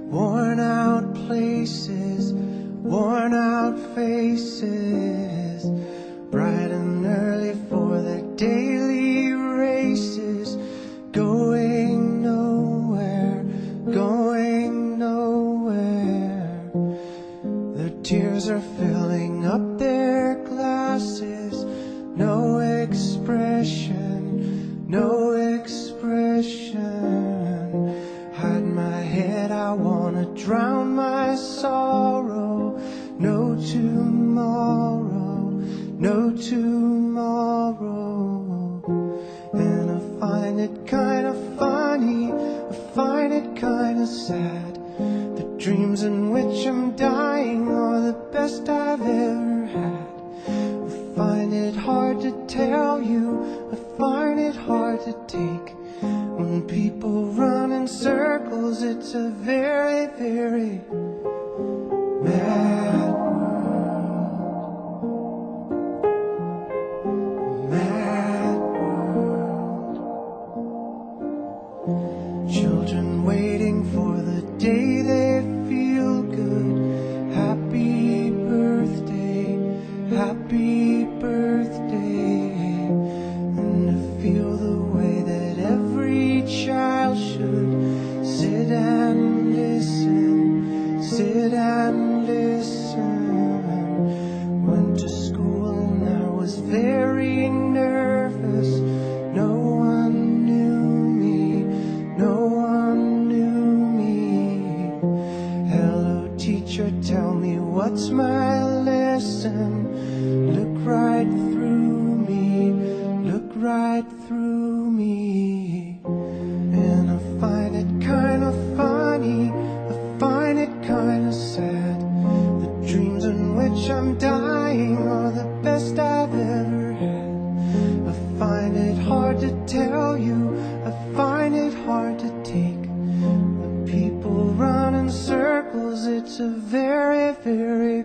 Worn out places, worn out faces, bright and early for their daily races, going nowhere, going nowhere. Their tears are filling up their glasses, no expression, no expression. Hide my head, I wanna drown my sorrow. No tomorrow, no tomorrow. And I find it kinda funny, I find it kinda sad. The dreams in which I'm dying are the best I've ever had. I find it hard to tell you, I find it hard to take. When people run in circles, it's a very, very mad world. Mad world. Children waiting for the day they feel good. Happy birthday, happy birthday. And to feel the way that every child should sit and listen, sit and listen. Went to school and I was very nervous. No one knew me, no one knew me. Hello teacher, tell me what's my lesson. Look right through me, look right through me. And I find it kinda funny, I find it kinda sad. The dreams in which I'm dying are the best I've ever had. I find it hard to tell you, I find it hard to take. When people run in circles, it's a very, very